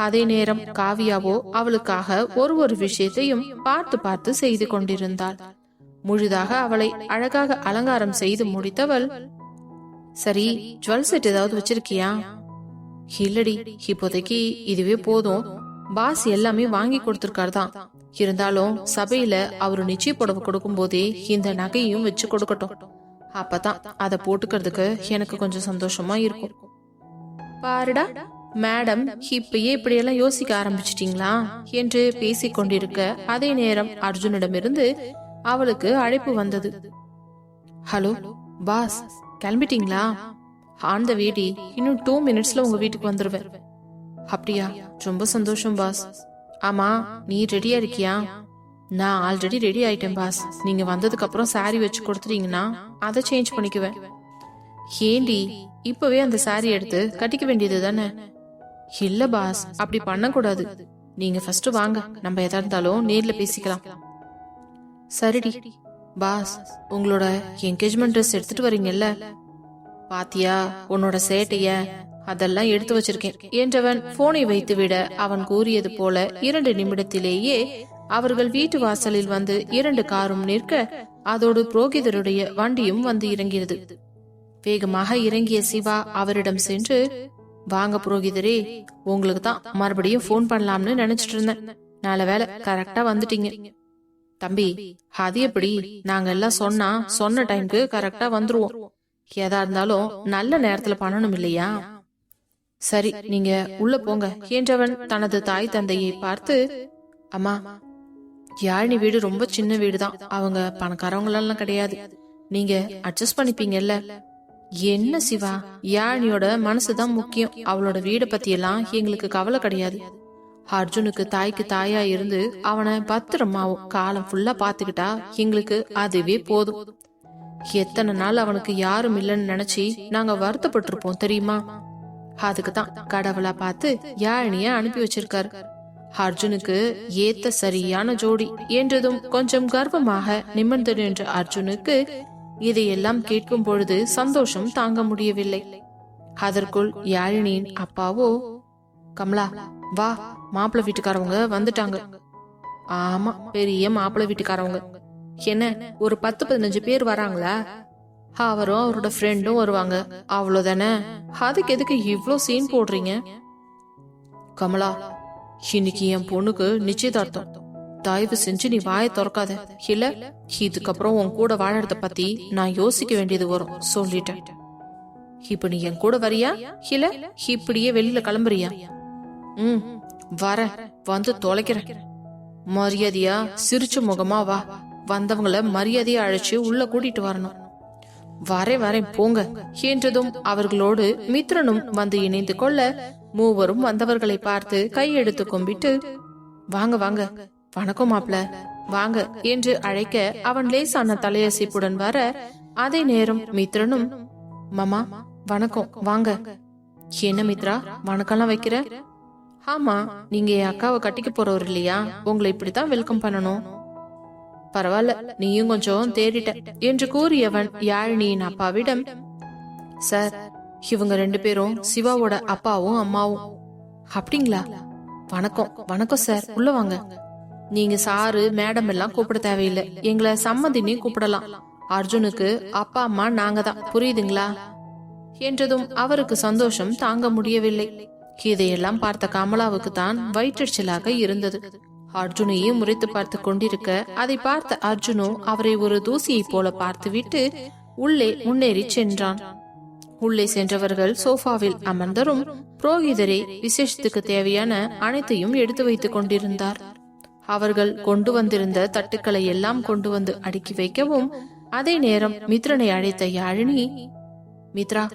Speaker 1: அதே நேரம் காவியாவோ அவளுக்காக ஒரு விஷயத்தையும் பார்த்து பார்த்து செய்து கொண்டிருந்தாள். முழுதாக அவளை அழகாக அலங்காரம் செய்து முடித்தவள், சரி ஜுவல் செட் ஏதாவது வச்சிருக்கியா? இல்லடி, இப்போதைக்கு இதுவே போதும். பாஸ் எல்லாமே வாங்கி கொடுத்திருக்காரு தான். இருந்தாலும் சபையில அவரு நிச்சய புடவை கொடுக்கும் போதே இந்த நகையும் வச்சு கொடுக்கட்டும். அப்பதான் அதை போட்டுக்கிறதுக்கு எனக்கு கொஞ்சம் சந்தோஷமா இருக்கும். பாருடா மேடம், இப்பயே இப்படியெல்லாம் யோசிக்க ஆரம்பிச்சிட்டீங்களா என்று பேசிக் கொண்டிருக்க அதே நேரம் அர்ஜுனிடமிருந்து அவளுக்கு அழைப்பு வந்தது. ஹலோ பாஸ், கிளம்பிட்டீங்களா? ஆன் த வேடி, இன்னும் 2 மினிட்ஸ்ல உங்க வீட்டுக்கு வந்துருவேன். அப்படியா, ரொம்ப சந்தோஷம் பாஸ். ஆமா, நீ ரெடியா இருக்கியா? நான் ஆல்ரெடி ரெடி ஆயிட்டேன் பாஸ். நீங்க வந்ததுக்கு அப்புறம் சாரி வச்சு கொடுத்துட்டீங்கன்னா அதை சேஞ்ச் பண்ணிக்குவேன். ஏண்டி, இப்பவே அந்த சாரி எடுத்து கட்டிக்க வேண்டியது தானே? இல்ல பாஸ், அப்படி பண்ணக்கூடாது. நீங்க ஃபர்ஸ்ட் வாங்க, நம்ம எதா இருந்தாலும் நேர்ல பேசிக்கலாம். சரிடி. பாஸ், உங்களோட என்கேஜ்மெண்ட் ட்ரெஸ் எடுத்துட்டு வரீங்கல்ல, பாத்தியா உன்னோட சேட்டைய? அதெல்லாம் எடுத்து வச்சிருக்கேன் என்றவன் போனை வைத்துவிட அவன் கூறியது போல 2 நிமிடத்திலேயே அவர்கள் வீட்டு வாசலில் வந்து 2 காரும் நிற்க அதோடு புரோகிதருடைய வண்டியும் வந்து இறங்கியது. வேகமாக இறங்கிய சிவா அவரிடம் சென்று, வாங்க புரோகிதரே, உங்களுக்கு தான் மறுபடியும் போன் பண்ணலாம்னு நினைச்சிட்டு இருந்தேன். நல்ல வேலை கரெக்டா வந்துட்டீங்க. தம்பி, அது எப்படி? நாங்க எல்லாம் சொன்ன டைம்க்கு கரெக்டா வந்துருவோம். ஏதா இருந்தாலும் நல்ல நேரத்துல பண்ணணும் இல்லையா? சரி, நீங்க உள்ள போங்க என்றவன் தனது தாய் தந்தையை பார்த்து, அம்மா, யாழினி வீடு ரொம்ப சின்ன வீடுதான், அவங்க பணக்காரவங்களெல்லாம் கிடையாது, நீங்க அட்ஜஸ்ட் பண்ணிப்பீங்கல்ல. என்ன சிவா, யாழினியோட மனசுதான் முக்கியம், அவளோட வீட பத்தி எல்லாம் எங்களுக்கு கவலை கிடையாது. அர்ஜுனுக்கு தாய்க்கு தாயா இருந்து அவனை பத்திரமாவும் காலம் ஃபுல்லா பாத்துக்கிட்டா எங்களுக்கு அதுவே போதும். எத்தனை நாள் அவனுக்கு யாரும் இல்லைன்னு நினைச்சு நாங்க வருத்தப்பட்டிருப்போம் தெரியுமா? அதுக்குதான் கடவுளா பார்த்து யாழினிய அனுப்பி வச்சிருக்காரு. அர்ஜுனுக்கு ஏத்த சரியான ஜோடி என்றதும் கொஞ்சம் கர்வமாக நிமிர்ந்து நின்ற அர்ஜுனுக்கு இதையெல்லாம் கேட்கும் பொழுது சந்தோஷம் தாங்க முடியவில்லை. அதற்குள் யாழினியின் அப்பாவோ, கமலா வா, மாப்பிள்ளை வீட்டுக்காரவங்க வந்துட்டாங்க. ஆமா, பெரிய மாப்பிள்ளை வீட்டுக்காரவங்க. என்ன, ஒரு 10-15 பேர் வராங்களா? அவரும் அவரோட ஃப்ரெண்டும் வருவாங்க, அவ்வளவுதானே. அதுக்கு எதுக்கு இவ்ளோ சீன் போடுறீங்க? கமலா, இன்னைக்கு என் பொண்ணுக்கு நிச்சயதார்த்தம். தயவு செஞ்சு நீ வாயை திறக்காத, இல்ல இதுக்கப்புறம் உன் கூட வாழறத பத்தி நான் யோசிக்க வேண்டியது வரும், சொல்லிட்டேன். இப்ப நீ என் கூட வரியா, இல்ல இப்படியே வெளியில கிளம்புறியா? வர, வந்து தொலைக்கிறேன். மரியாதையா சிரிச்ச முகமா வா, வந்தவங்கள மரியாதையா அழைச்சு உள்ள கூட்டிட்டு வரணும். வரேன் போங்க என்றதும் அவர்களோடு மித்ரனும் வந்து இணைந்து கொள்ள மூவரும் வந்தவர்களை பார்த்து கையெடுத்து கும்பிட்டு, வாங்க வாங்க, வணக்கம் மாப்ள, வாங்க என்று அழைக்க அவன் லேசான தலையசைப்புடன் வர, அதே நேரம் மித்ரனும், மாமா வணக்கம், வாங்க. என்ன மித்ரா, வணக்கம்லாம் வைக்கிற? ஆமா, நீங்க என் அக்காவை கட்டிக்க போறவர் இல்லையா, உங்களை இப்படித்தான் வெல்கம் பண்ணணும். பரவாயில்ல, நீயும் கொஞ்சம் தேடிட்ட என்று கூறியவன் யாழினியின் அப்பாவிடம், சார், இவங்க 2 பேரும் சிவாவோட அப்பாவும் அம்மாவும். அப்படிங்களா? வணக்கம் வணக்கம் சார், உள்ள வாங்க. நீங்க சாரு மேடம் எல்லாம் கூப்பிட தேவையில்லை, எங்களை சம்மந்தினே கூப்பிடலாம். அர்ஜுனுக்கு அப்பா அம்மா நாங்க தான், புரியுதுங்களா என்றதும் அவருக்கு சந்தோஷம் தாங்க முடியவில்லை. இதையெல்லாம் பார்த்த கமலாவுக்கு தான் வயிற்றெரிச்சலாக இருந்தது. அர்ஜுனையே முறைத்து பார்த்து கொண்டிருக்க அதை பார்த்த அர்ஜுனோ அவரை ஒரு தூசியை போல பார்த்துவிட்டு உள்ளே முன்னேறி சென்றான். உள்ளே சென்றவர்கள் சோஃபாவில் அமர்ந்தரும் புரோகிதரே விசேஷத்துக்கு தேவையான அனைத்தையும் எடுத்து வைத்துக் கொண்டிருந்தார். அவர்கள் கொண்டு வந்திருந்த தட்டுக்களை எல்லாம் கொண்டு வந்து அடுக்கி வைக்கவும் அதே நேரம் மித்ரனை அழைத்த யாழினி, மித்ரா,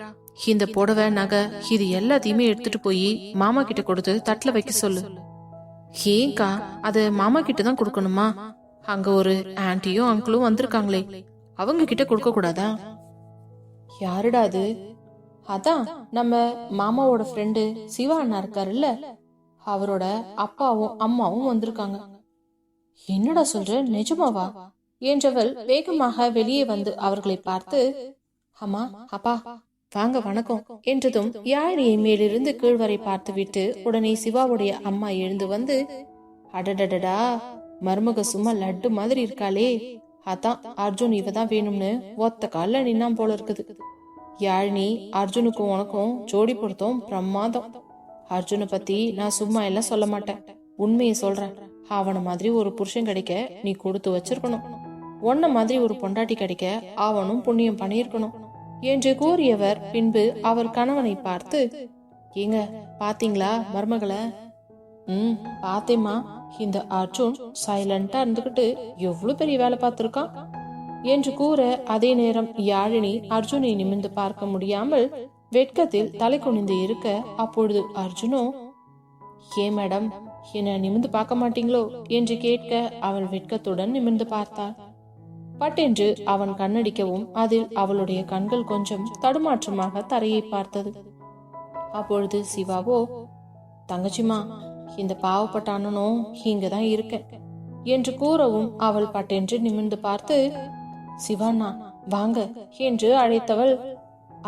Speaker 1: இந்த புடவை நகை இது எல்லாத்தையுமே எடுத்துட்டு போய் மாமா கிட்ட கொடுத்து தட்டுல வைக்க சொல்லு. ஏங்கா, அது மாமா கிட்ட தான் கொடுக்கணுமா? அங்க ஒரு ஆன்டியும் அங்கிளும் வந்திருக்காங்களே, அவங்க கிட்ட கொடுக்க கூடாதா? யாருடா அது? அதான் நம்ம மாமாவோட ஃப்ரெண்டு சிவா அண்ணா இருக்காருல்ல, அவரோட அப்பாவும் அம்மாவும் வந்திருக்காங்க. என்னடா சொல்ற, நிஜமாவா என்றவள் வேகமாக வெளியே வந்து அவர்களை பார்த்து, அம்மா அப்பா வாங்க வணக்கம் என்றதும் யாழினியை மேலிருந்து கீழ் வரை பார்த்துவிட்டு உடனே சிவாவுடைய அம்மா எழுந்து வந்து, அடடடடா, மருமக சும்மா லட்டு மாதிரி இருக்காளே, அதான் அர்ஜுன் இவதான் வேணும்னு ஒத்த கால நின்னாம் போல இருக்குது. யாழினி, அர்ஜுனுக்கும் உனக்கும் ஜோடி பொருத்தம் பிரமாதம். அர்ஜுனை பத்தி நான் சும்மா எல்லாம் சொல்ல மாட்டேன், உண்மையை சொல்றேன். அவன மாதிரி ஒரு புருஷன் கிடைக்க நீ கொடுத்து வச்சிருக்கணும், உன்ன மாதிரி ஒரு பொண்டாட்டி கிடைக்க அவனும் புண்ணியம் பண்ணியிருக்கணும் என்று கூறியவர் பின்பு அவர் கணவனை பார்த்து, ஏங்க பாத்தீங்களா மருமகளை? பாத்தேம்மா, இந்த அர்ஜுன் சைலண்டா இருந்துகிட்டு எவ்வளவு பெரிய வேலை பார்த்திருக்கான் என்று கூற அதே நேரம் யாழினி அர்ஜுனை நிமிர்ந்து பார்க்க முடியாமல் வெட்கத்தில் தலை குனிந்து இருக்க, அப்பொழுது அர்ஜுனோ, ஏன் மேடம், என்ன நிமிர்ந்து பார்க்க மாட்டீங்களோ என்று கேட்க அவள் வெட்கத்துடன் நிமிர்ந்து பார்த்தாள். பட்டென்று அவன் கண்ணடிக்கவும் அதில் அவளுடைய கண்கள் கொஞ்சம் தடுமாற்றமாக தரையை பார்த்தது. அப்பொழுது சிவாவோ, தங்கச்சிமா, இந்த பாவப்பட்ட அண்ணனும் இங்கதான் இருக்க என்று கூறவும் அவள் பட்டென்று நிமிர்ந்து பார்த்து, சிவாண்ணா வாங்க என்று அழைத்தவள்,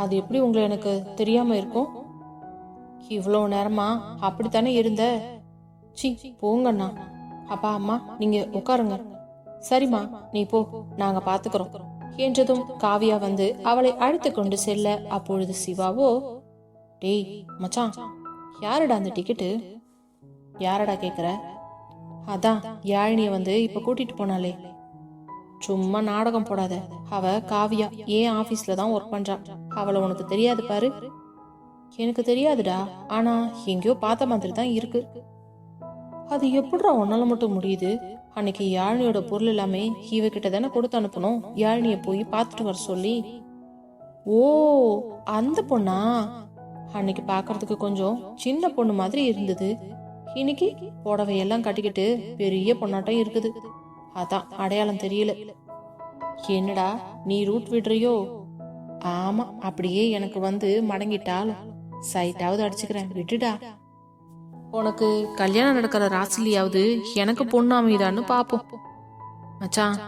Speaker 1: அது எப்படி உங்களை எனக்கு தெரியாம இருக்கும்? இவ்வளவு நேரமா அப்படித்தானே இருந்த? சி போங்கண்ணா. அப்பா அம்மா நீங்க உட்காருங்க. சரிம்மா நீ போ, நாங்க பாத்துக்கிறோம் என்றதும் காவியா வந்து அவளை அழைத்து கொண்டு செல்ல, அப்பொழுது சிவாவோ, டேய் மச்சான், யாரடா அந்த டிக்கெட்டு? யாரடா கேக்குற? அதான் யாழினிய வந்து இப்ப கூட்டிட்டு போனாலே. சும்மா நாடகம் போடாத. அவ காவியா ஏன் ஆபீஸ்ல தான் ஒர்க் பண்றா. அவளை உனக்கு தெரியாது பாரு. எனக்கு தெரியாதுடா, ஆனா எங்கேயோ பார்த்த மாதிரி தான் இருக்கு. அது எப்படிடா உன்னால மட்டும் முடியுது? அன்னைக்கு யாழினியோட பொருள் எல்லாமே இவகிட்ட தானே கொடுத்து அனுப்பணும், யாழினிய போய் பார்த்துட்டு வர சொல்லி. ஓ அந்த பொண்ணா? அன்னைக்கு பாக்குறதுக்கு கொஞ்சம் சின்ன பொண்ணு மாதிரி இருந்தது. இன்னைக்கு புடவையெல்லாம் கட்டிக்கிட்டு பெரிய பொண்ணாட்டம் இருக்குது. அதான் அடையாளம் தெரியல. என்னடா நீ ரூட் விடுறியோ? ஆமா, அப்படியே எனக்கு வந்து மடங்கிட்டால் சைட்டாவது அடிச்சுக்கிறேன், விட்டுடா. உனக்கு கல்யாணம் நடக்கிற ராசிலியாவது எனக்கு பொண்ணு அமைதான்னு பாப்போம். மச்சான்,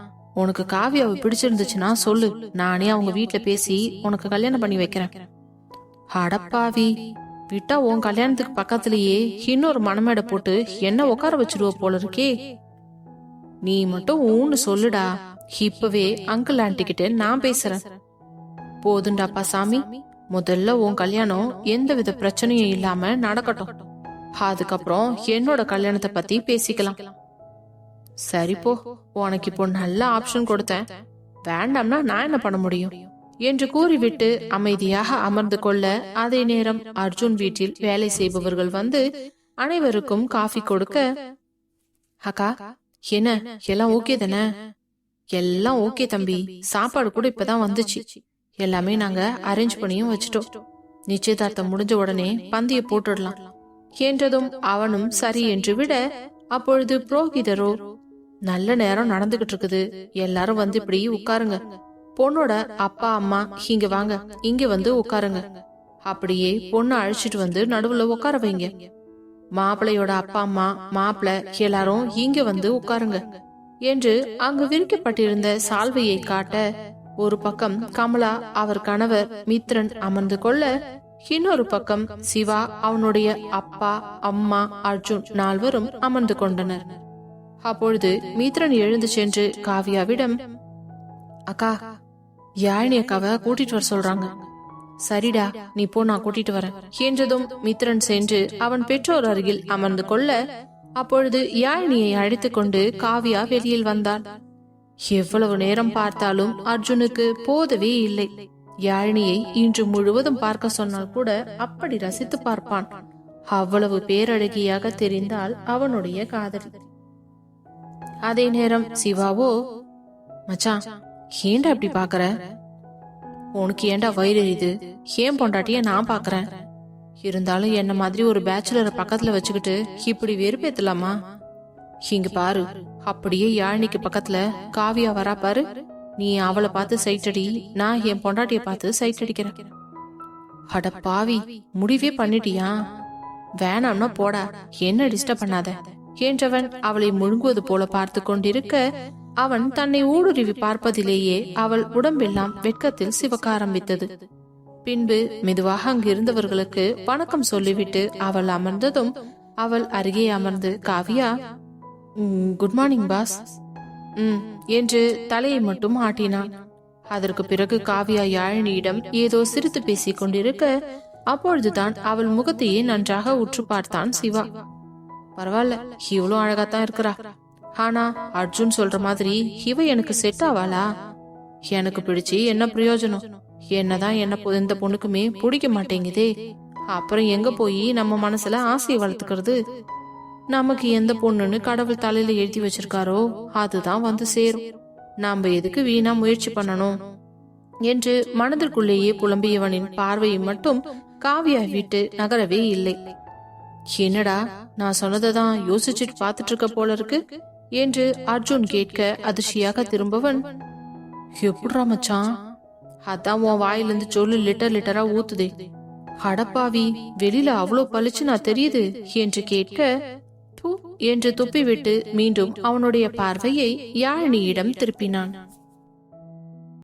Speaker 1: உனக்கு காவியாவை பிடிச்சிருந்துச்சுன்னா சொல்லு, நானே அவங்க வீட்டுல பேசி உனக்கு கல்யாணம் பண்ணி வைக்கிறேன். அடப்பாவி, விட்டா உன் கல்யாணத்துக்கு பக்கத்திலேயே இன்னொரு மணமேடை போட்டு என்ன உட்கார வச்சிருவ போல இருக்கே. நீ மட்டும் ஊன்னு சொல்லுடா, இப்பவே அங்கிள் ஆண்டி கிட்ட நான் பேசுறேன். போதுண்டாப்பா சாமி, முதல்ல உன் கல்யாணம் எந்தவித பிரச்சனையும் இல்லாம நடக்கட்டும், அதுக்கப்புறம் என்னோட கல்யாணத்தை பத்தி பேசிக்கலாம். சரி போ, உனக்கு இப்போ நல்ல ஆப்ஷன் கொடுத்தேன், வேண்டாம்னா நான் என்ன பண்ண முடியும் என்று கூறிவிட்டு அமைதியாக அமர்ந்து கொள்ள, அதே நேரம் அர்ஜுன் வீட்டில் வேலை செய்பவர்கள் வந்து அனைவருக்கும் காஃபி கொடுக்க, அக்கா என்ன எல்லாம் ஓகே தானே? எல்லாம் ஓகே தம்பி, சாப்பாடு கூட இப்பதான் வந்துச்சு, எல்லாமே நாங்க அரேஞ்ச் பண்ணியும் வச்சுட்டோம். நிச்சயதார்த்தம் முடிஞ்ச உடனே பந்திய போட்டுடலாம் என்றதும் அவனும் சரி என்று விட, அப்பொழுது புரோகிதரோ, நல்ல நேரம் நடந்துகிட்டு இருக்குது, எல்லாரும் வந்து இப்படி உட்காருங்க, பொண்ணோட அப்பா அம்மா இங்க வாங்க, இங்க வந்து உட்காருங்க, அப்படியே பொண்ணு அழைச்சிட்டு வந்து நடுவுல உட்கார வைங்க, மாப்பிள்ளையோட அப்பா அம்மா மாப்பிள்ளை எல்லாரும் இங்க வந்து உட்காருங்க என்று அங்கு விரிக்கப்பட்டிருந்த சால்வையை காட்ட, ஒரு பக்கம் கமலா அவர் கணவர் மித்ரன் அமர்ந்து கொள்ள, இன்னொரு பக்கம் சிவா, அவனுடைய அப்பா அம்மா அர்ஜுன் நால்வரும் அமர்ந்து கொண்டனர். அப்பொழுது மித்ரன் எழுந்து சென்று காவியாவிடம், அக்கா யாழினி அக்காவை கூட்டிட்டு வர சொல்றாங்க. சரிடா நீ போ, நான் கூட்டிட்டு வரேன் என்றதும் மித்ரன் சென்று அவன் பெற்றோர் அருகில் அமர்ந்து கொள்ள, அப்பொழுது யாழினியை அழைத்து கொண்டு காவியா வெளியில் வந்தாள். எவ்வளவு நேரம் பார்த்தாலும் அர்ஜுனுக்கு போதவே இல்லை. யாழினியை இன்று முழுவதும் பார்க்க சொன்னால் கூட அப்படி ரசித்து பார்ப்பான். அவ்வளவு பேரழகியாக தெரிந்தால் அவனுடைய காதலி. அதே நேரம் சிவாவோ, மச்சான் ஏண்டா இப்படி பாக்குற? உனக்கு ஏண்டா வயிறு எரியுது? ஏன் பொண்டாட்டிய நான் பாக்குறேன், இருந்தாலும் என்ன மாதிரி ஒரு பேச்சுலரை பக்கத்துல வச்சுக்கிட்டு இப்படி வெறுப்பேத்தலாமா? இங்க பாரு, அப்படியே யாழினிக்கு பக்கத்துல காவியா வரா பாரு, நீ அவளை பார்த்து சைட் அடி, நான் என் பொண்டாட்டிய பார்த்து சைட் அடிக்கிறேன். அட பாவி, முடிவே பண்ணிட்டியா? வேணாம்னா போடா, என்ன டிஸ்டர்ப் பண்ணாத என்றவன் அவளை முழுங்குவது போல பார்த்து கொண்டிருக்க, அவன் தன்னை ஊடுருவி பார்ப்பதிலேயே அவள் உடம்பெல்லாம் வெட்கத்தில் சிவக்க ஆரம்பித்தது. பின்பு மெதுவாக அங்கிருந்தவர்களுக்கு வணக்கம் சொல்லிவிட்டு அவள் அமர்ந்ததும் அவள் அருகே அமர்ந்து, காவியா குட் மார்னிங் பாஸ் என்று தலையை மட்டும் ஆட்டினான். அதற்கு பிறகு காவியா யாழினியிடம் ஏதோ சிரித்து பேசிக் கொண்டிருக்க, அப்பொழுதுதான் அவள் முகத்தையே நன்றாக உற்று பார்த்தான் சிவா. பரவாயில்ல, இவ்வளவு அழகாத்தான் இருக்கிறா, ஆனா அர்ஜுன் சொல்ற மாதிரி இவ எனக்கு செட் ஆவாளா? எனக்கு பிடிச்சி என்ன பிரயோஜனம்? என்னதான் இந்த பொண்ணுக்குமே பிடிக்க மாட்டேங்குதே, அப்புறம் எங்க போய் நம்ம மனசுல ஆசையை வளர்த்துக்கிறது? நமக்கு எந்த பொண்ணுன்னு கடவுள் தலையில எழுதி வச்சிருக்காரோ அதுதான் வந்து சேரும், நாம எதுக்கு வீணா முயற்சி பண்ணணும் என்று மனதிற்குள்ளேயே புலம்பியவனின் பார்வையை மட்டும் காவியா விட்டு நகரவே இல்லை. என்னடா நான் சொன்னதான் யோசிச்சுட்டு பாத்துட்டு இருக்க போல இருக்கு என்று அர்ஜுன் கேட்க, அதிர்ச்சியாக திரும்பவன், எப்படிரா மச்சான்? அதான் உன் வாயிலிருந்து சொல்லு லிட்டர் லிட்டரா ஊத்துதே. அடப்பாவி, வெளியில அவ்வளோ பளிச்சு நான் தெரியுது என்று கேட்க, என்று துப்பிவிட்டு மீண்டும் அவனுடைய பார்வையை யாழினியிடம் திருப்பினான்.